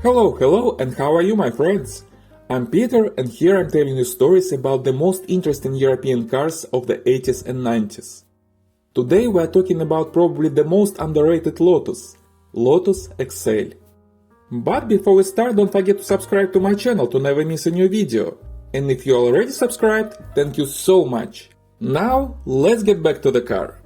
Hello, and how are you, my friends? I'm Peter, and here I'm telling you stories about the most interesting European cars of the 80s and 90s. Today we are talking about probably the most underrated Lotus, Lotus Excel. But before we start, don't forget to subscribe to my channel to never miss a new video. And if you already subscribed, thank you so much. Now, let's get back to the car.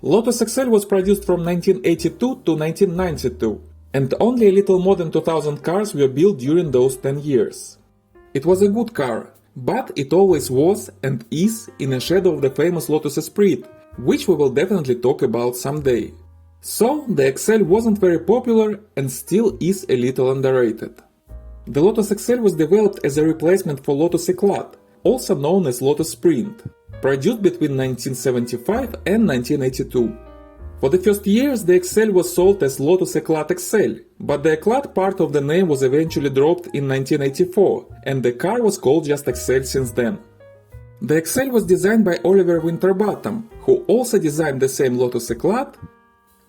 Lotus Excel was produced from 1982 to 1992. And only a little more than 2000 cars were built during those 10 years. It was a good car, but it always was and is in a shadow of the famous Lotus Esprit, which we will definitely talk about someday. So the Excel wasn't very popular and still is a little underrated. The Lotus Excel was developed as a replacement for Lotus Eclat, also known as Lotus Sprint, produced between 1975 and 1982. For the first years, the Excel was sold as Lotus Eclat Excel, but the Eclat part of the name was eventually dropped in 1984, and the car was called just Excel since then. The Excel was designed by Oliver Winterbottom, who also designed the same Lotus Eclat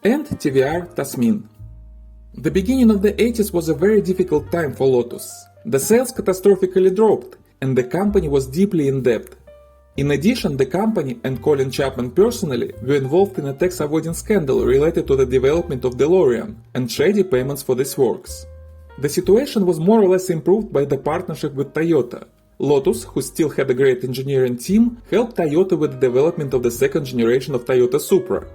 and TVR Tasmin. The beginning of the 80s was a very difficult time for Lotus. The sales catastrophically dropped, and the company was deeply in debt. In addition, the company and Colin Chapman personally were involved in a tax avoidance scandal related to the development of DeLorean and shady payments for these works. The situation was more or less improved by the partnership with Toyota. Lotus, who still had a great engineering team, helped Toyota with the development of the second generation of Toyota Supra.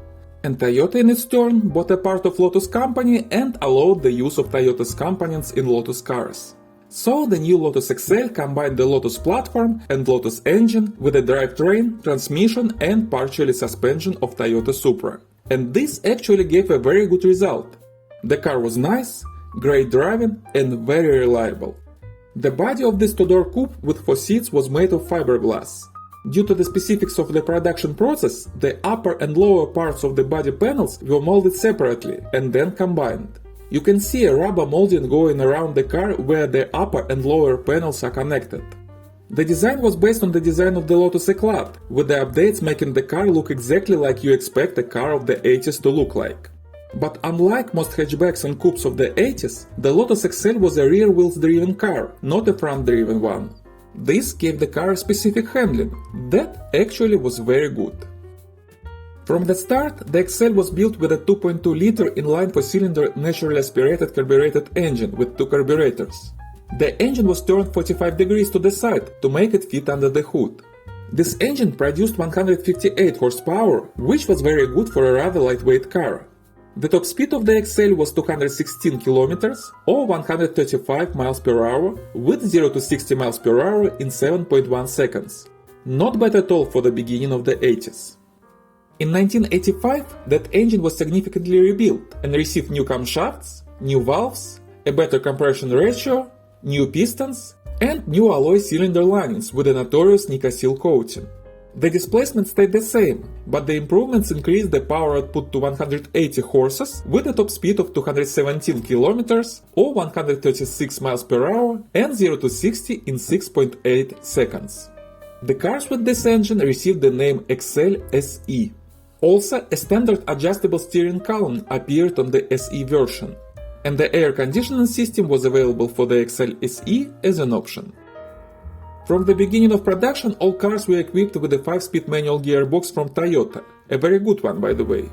And Toyota in its turn bought a part of Lotus company and allowed the use of Toyota's components in Lotus cars. So the new Lotus Excel combined the Lotus platform and Lotus engine with a drivetrain, transmission and partially suspension of Toyota Supra. And this actually gave a very good result. The car was nice, great driving and very reliable. The body of this two-door coupe with 4 seats was made of fiberglass. Due to the specifics of the production process, the upper and lower parts of the body panels were molded separately and then combined. You can see a rubber molding going around the car where the upper and lower panels are connected. The design was based on the design of the Lotus Eclat, with the updates making the car look exactly like you expect a car of the 80s to look like. But unlike most hatchbacks and coupes of the 80s, the Lotus Excel was a rear-wheels driven car, not a front-driven one. This gave the car a specific handling that actually was very good. From the start, the Excel was built with a 2.2-liter inline 4-cylinder naturally aspirated carbureted engine with 2 carburetors. The engine was turned 45 degrees to the side to make it fit under the hood. This engine produced 158 horsepower, which was very good for a rather lightweight car. The top speed of the Excel was 216 km or 135 miles per hour with 0 to 60 miles per hour in 7.1 seconds. Not bad at all for the beginning of the 80s. In 1985, that engine was significantly rebuilt and received new camshafts, new valves, a better compression ratio, new pistons, and new alloy cylinder linings with a notorious Nika seal coating. The displacement stayed the same, but the improvements increased the power output to 180 horses with a top speed of 217 km or 136 miles per hour and 0 to 60 in 6.8 seconds. The cars with this engine received the name Excel SE. Also, a standard adjustable steering column appeared on the SE version, and the air conditioning system was available for the Excel SE as an option. From the beginning of production, all cars were equipped with a 5-speed manual gearbox from Toyota, a very good one by the way.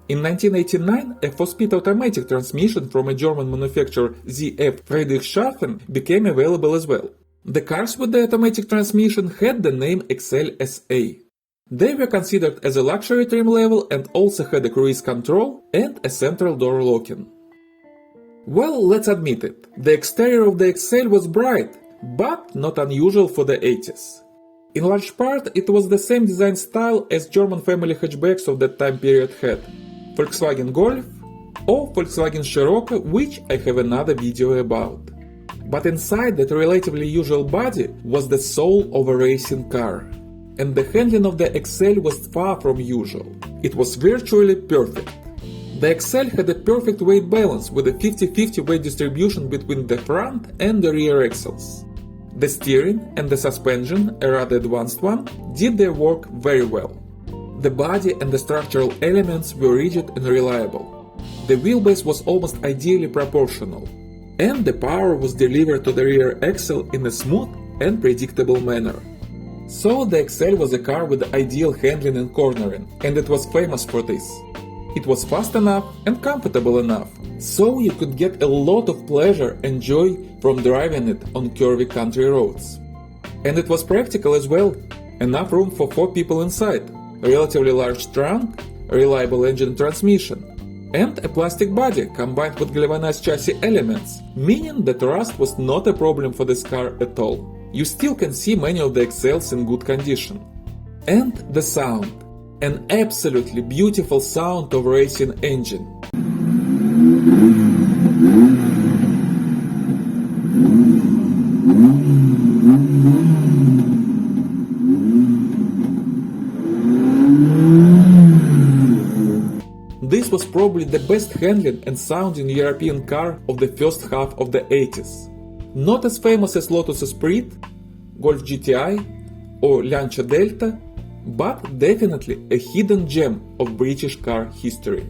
In 1989, a 4-speed automatic transmission from a German manufacturer ZF Friedrichshafen became available as well. The cars with the automatic transmission had the name Excel SA. They were considered as a luxury trim level and also had a cruise control and a central door locking. Well, let's admit it, the exterior of the Excel was bright, but not unusual for the 80s. In large part, it was the same design style as German family hatchbacks of that time period had, Volkswagen Golf or Volkswagen Scirocco, which I have another video about. But inside that relatively usual body was the soul of a racing car. And the handling of the Excel was far from usual. It was virtually perfect. The Excel had a perfect weight balance with a 50-50 weight distribution between the front and the rear axles. The steering and the suspension, a rather advanced one, did their work very well. The body and the structural elements were rigid and reliable. The wheelbase was almost ideally proportional. and the power was delivered to the rear axle in a smooth and predictable manner. So the Excel was a car with ideal handling and cornering, and it was famous for this. It was fast enough and comfortable enough, so you could get a lot of pleasure and joy from driving it on curvy country roads. And it was practical as well, enough room for 4 people inside, a relatively large trunk, a reliable engine transmission, and a plastic body combined with galvanized chassis elements, meaning that rust was not a problem for this car at all. You still can see many of the Excels in good condition. And the sound. An absolutely beautiful sound of racing engine. This was probably the best handling and sounding European car of the first half of the 80s. Not as famous as Lotus Esprit, Golf GTI or Lancia Delta, but definitely a hidden gem of British car history.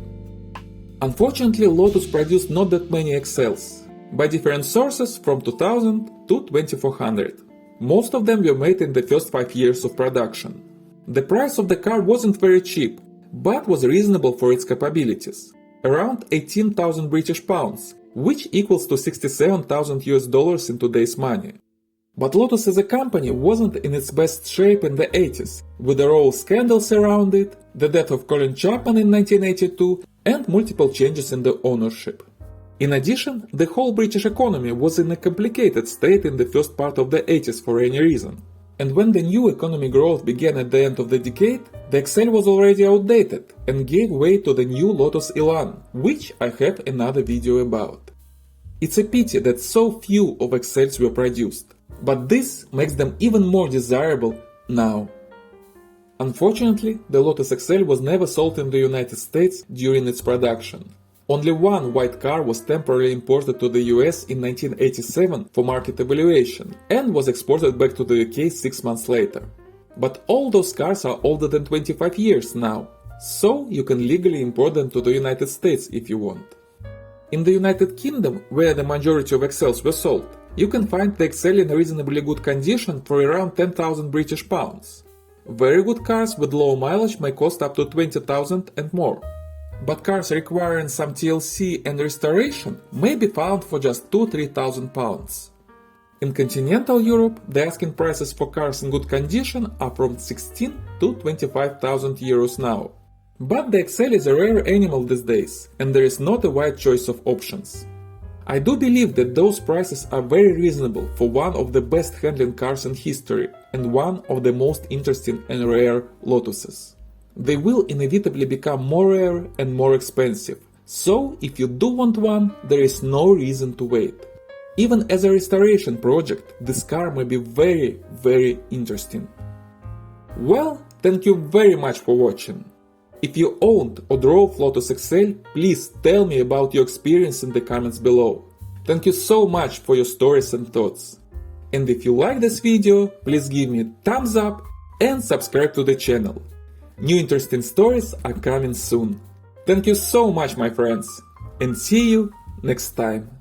Unfortunately, Lotus produced not that many Excels, by different sources from 2000 to 2400. Most of them were made in the first 5 years of production. The price of the car wasn't very cheap, but was reasonable for its capabilities, around 18,000 British pounds, which equals to 67,000 US dollars in today's money. But Lotus as a company wasn't in its best shape in the 80s, with the row of scandals around it, the death of Colin Chapman in 1982, and multiple changes in the ownership. In addition, the whole British economy was in a complicated state in the first part of the 80s for any reason. And when the new economic growth began at the end of the decade, the Excel was already outdated and gave way to the new Lotus Elan, which I have another video about. It's a pity that so few of Excels were produced, but this makes them even more desirable now. Unfortunately, the Lotus Excel was never sold in the United States during its production. Only one white car was temporarily imported to the US in 1987 for market evaluation and was exported back to the UK 6 months later. But all those cars are older than 25 years now, so you can legally import them to the United States if you want. In the United Kingdom, where the majority of Excels were sold, you can find the Excel in reasonably good condition for around 10,000 British pounds. Very good cars with low mileage may cost up to 20,000 and more. But cars requiring some TLC and restoration may be found for just 2-3,000 pounds. In continental Europe, the asking prices for cars in good condition are from 16 to 25,000 euros now. But the Excel is a rare animal these days, and there is not a wide choice of options. I do believe that those prices are very reasonable for one of the best handling cars in history and one of the most interesting and rare Lotuses. They will inevitably become more rare and more expensive, so if you do want one, there is no reason to wait. Even as a restoration project, this car may be very interesting. Well, thank you very much for watching. If you owned or drove Lotus Excel, please tell me about your experience in the comments below. Thank you so much for your stories and thoughts. And if you like this video, please give me a thumbs up and subscribe to the channel. New interesting stories are coming soon. Thank you so much, my friends, and see you next time.